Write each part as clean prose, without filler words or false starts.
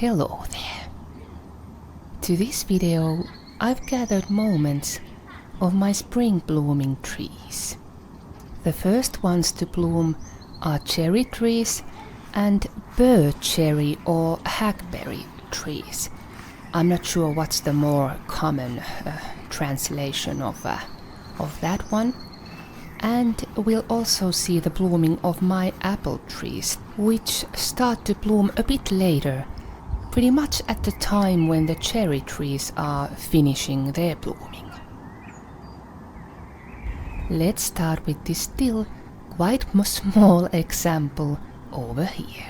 Hello there. To this video I've gathered moments of my spring blooming trees. The first ones to bloom are cherry trees and bird cherry or hackberry trees. I'm not sure what's the more common translation of that one. And we'll also see the blooming of my apple trees, which start to bloom a bit later, pretty much at the time when the cherry trees are finishing their blooming. Let's start with this still quite small example over here.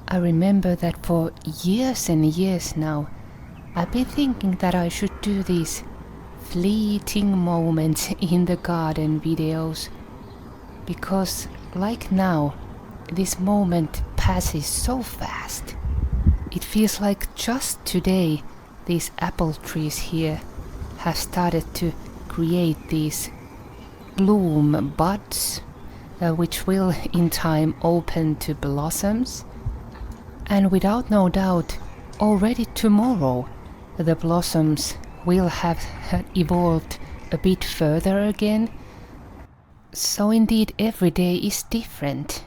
I remember that for years and years now, I've been thinking that I should do these fleeting moments in the garden videos, because like now, this moment passes so fast. It feels like just today these apple trees here have started to create these bloom buds, which will in time open to blossoms. And without no doubt, already tomorrow the blossoms will have evolved a bit further again. So indeed every day is different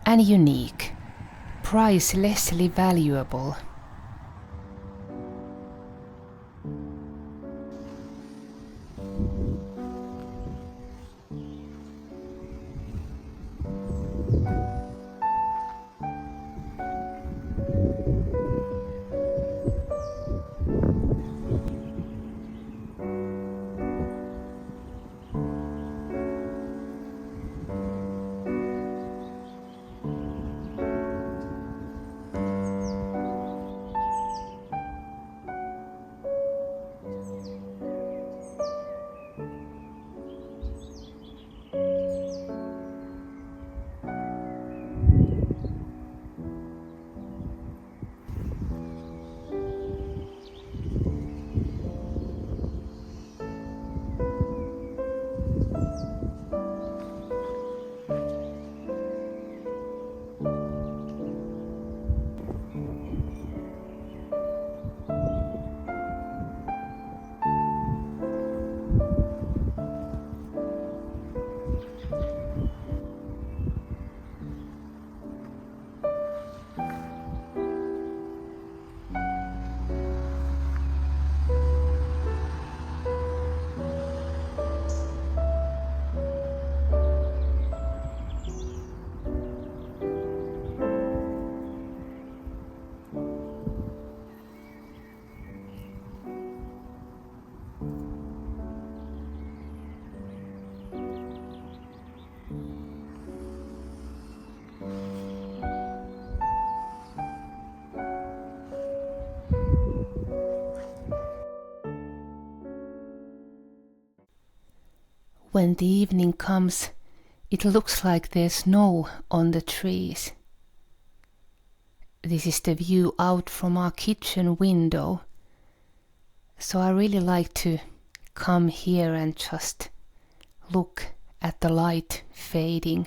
and unique, pricelessly valuable. when the evening comes, it looks like there's snow on the trees. This is the view out from our kitchen window. So I really like to come here and just look at the light fading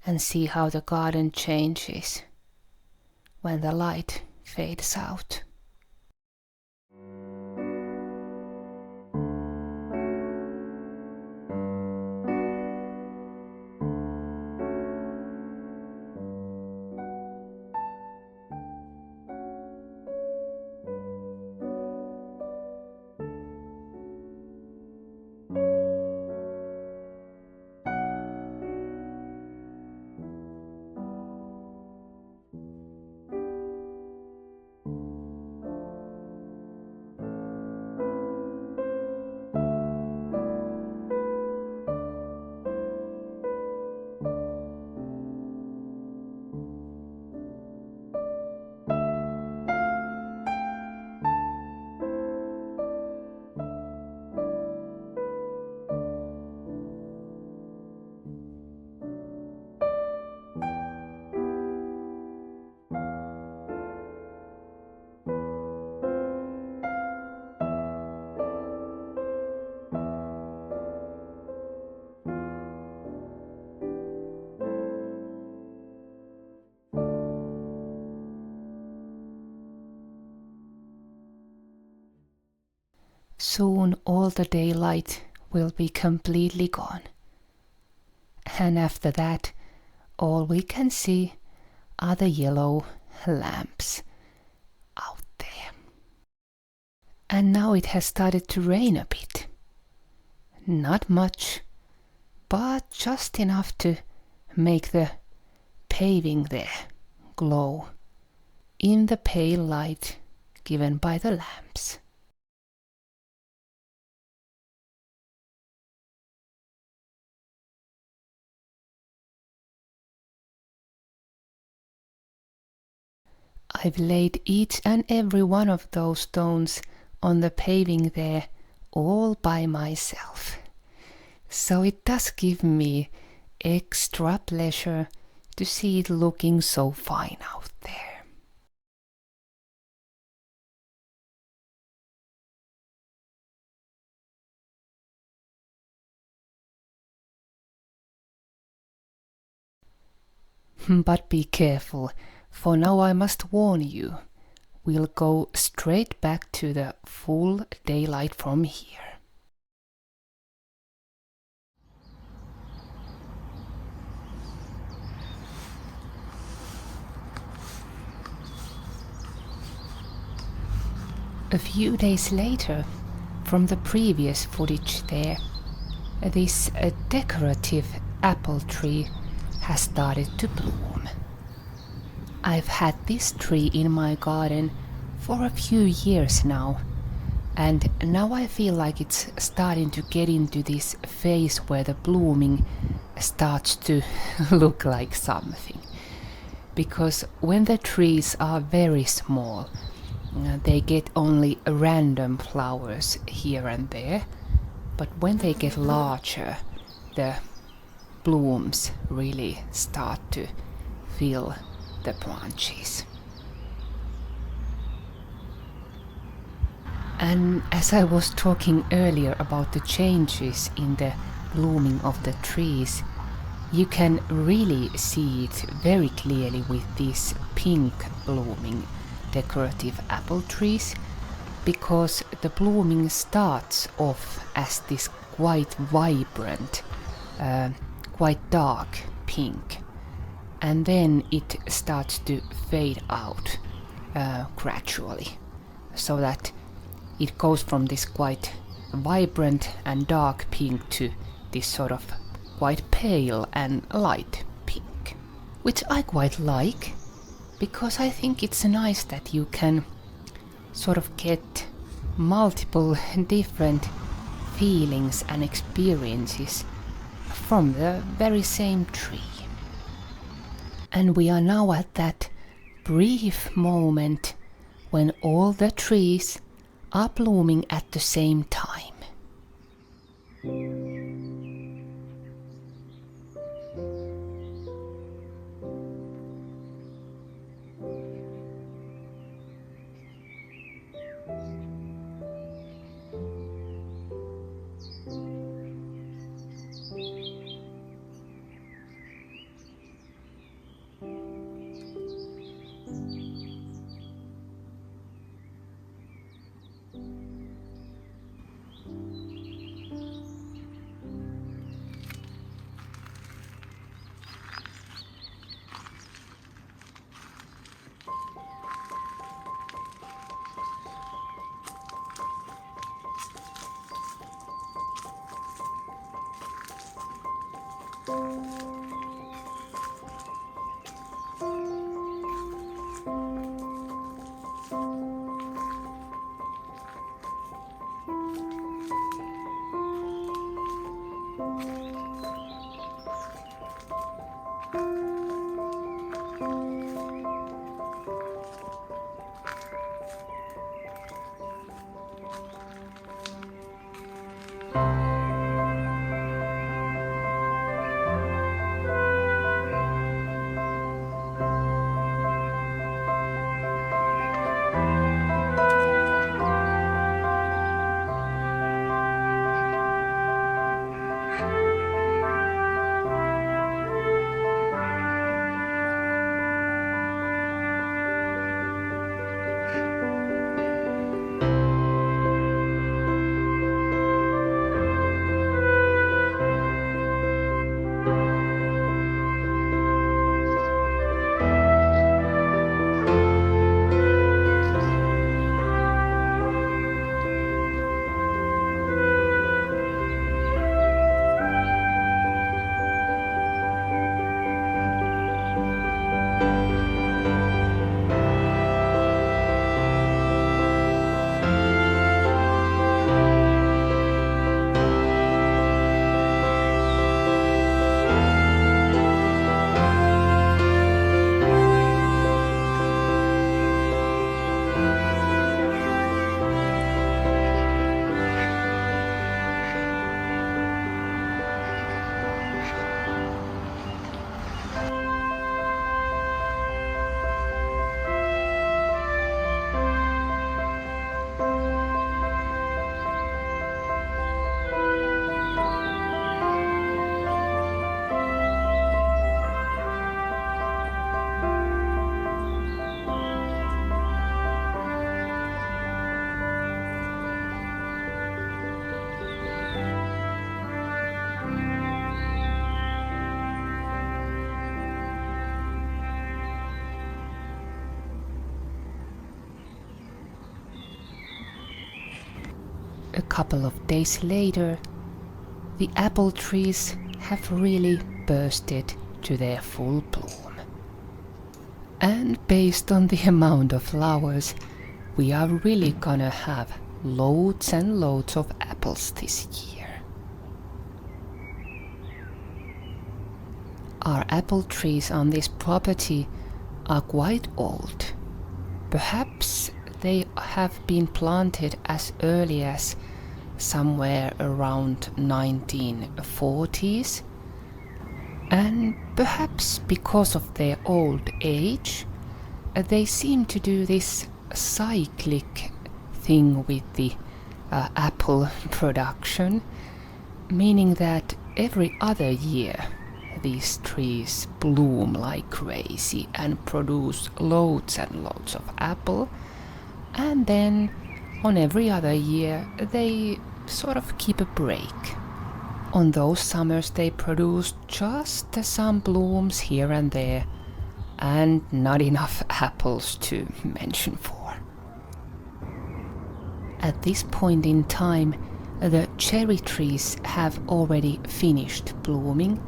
and see how the garden changes when the light fades out. Soon all the daylight will be completely gone. And after that, all we can see are the yellow lamps out there. And now it has started to rain a bit. Not much, but just enough to make the paving there glow in the pale light given by the lamps. I've laid each and every one of those stones on the paving there all by myself. So it does give me extra pleasure to see it looking so fine out there. But be careful, for now I must warn you, we'll go straight back to the full daylight from here. A few days later, from the previous footage there, this decorative apple tree has started to bloom. I've had this tree in my garden for a few years now, and now I feel like it's starting to get into this phase where the blooming starts to look like something. Because when the trees are very small, they get only random flowers here and there, but when they get larger, the blooms really start to fill the branches. And as I was talking earlier about the changes in the blooming of the trees, you can really see it very clearly with these pink blooming decorative apple trees, because the blooming starts off as this quite vibrant, quite dark pink, and then it starts to fade out gradually, so that it goes from this quite vibrant and dark pink to this sort of quite pale and light pink, which I quite like, because I think it's nice that you can sort of get multiple different feelings and experiences from the very same tree. And we are now at that brief moment when all the trees are blooming at the same time. couple of days later, the apple trees have really bursted to their full bloom. And based on the amount of flowers, we are really gonna have loads and loads of apples this year. Our apple trees on this property are quite old. Perhaps they have been planted as early as somewhere around 1940s, and perhaps because of their old age, they seem to do this cyclic thing with the apple production, meaning that every other year these trees bloom like crazy and produce loads and loads of apple, and then on every other year they sort of keep a break. On those summers they produce just some blooms here and there, and not enough apples to mention for. At this point in time, the cherry trees have already finished blooming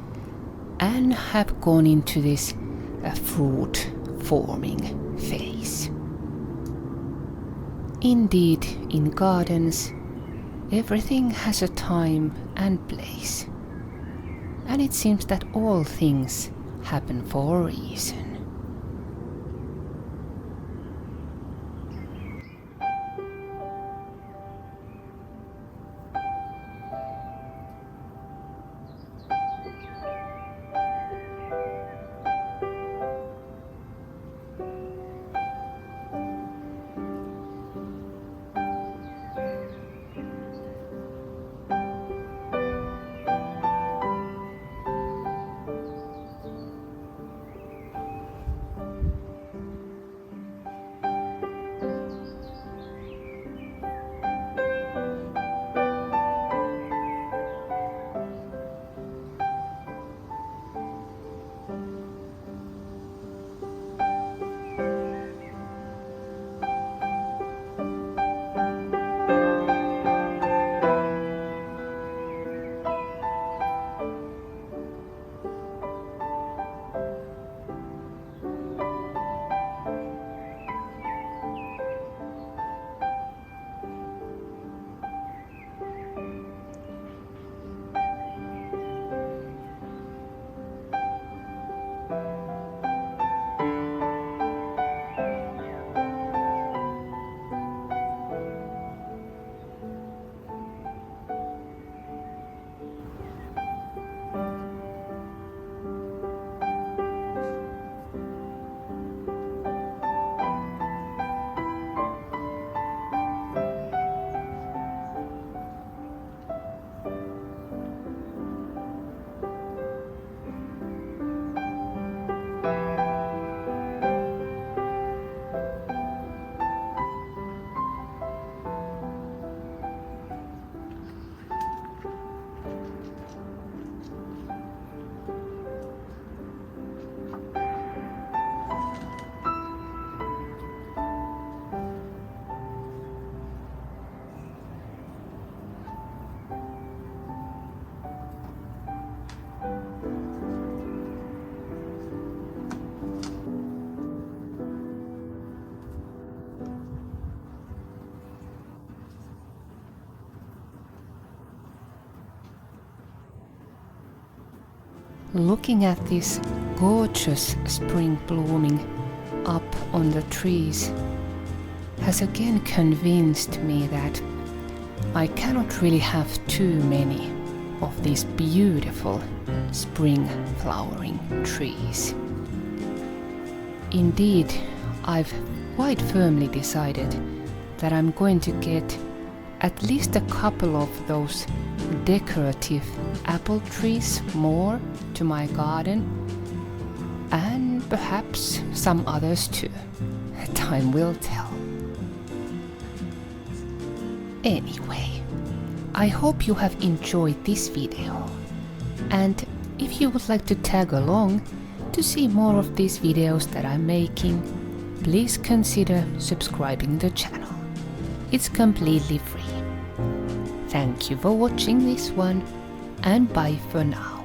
and have gone into this fruit forming phase. Indeed, in gardens, everything has a time and place, and it seems that all things happen for a reason. Looking at this gorgeous spring blooming up on the trees has again convinced me that I cannot really have too many of these beautiful spring flowering trees. Indeed, I've quite firmly decided that I'm going to get at least a couple of those decorative apple trees more to my garden, and perhaps some others too. Time will tell. Anyway, I hope you have enjoyed this video, and if you would like to tag along to see more of these videos that I'm making, please consider subscribing the channel. It's completely free. Thank you for watching this one, and bye for now.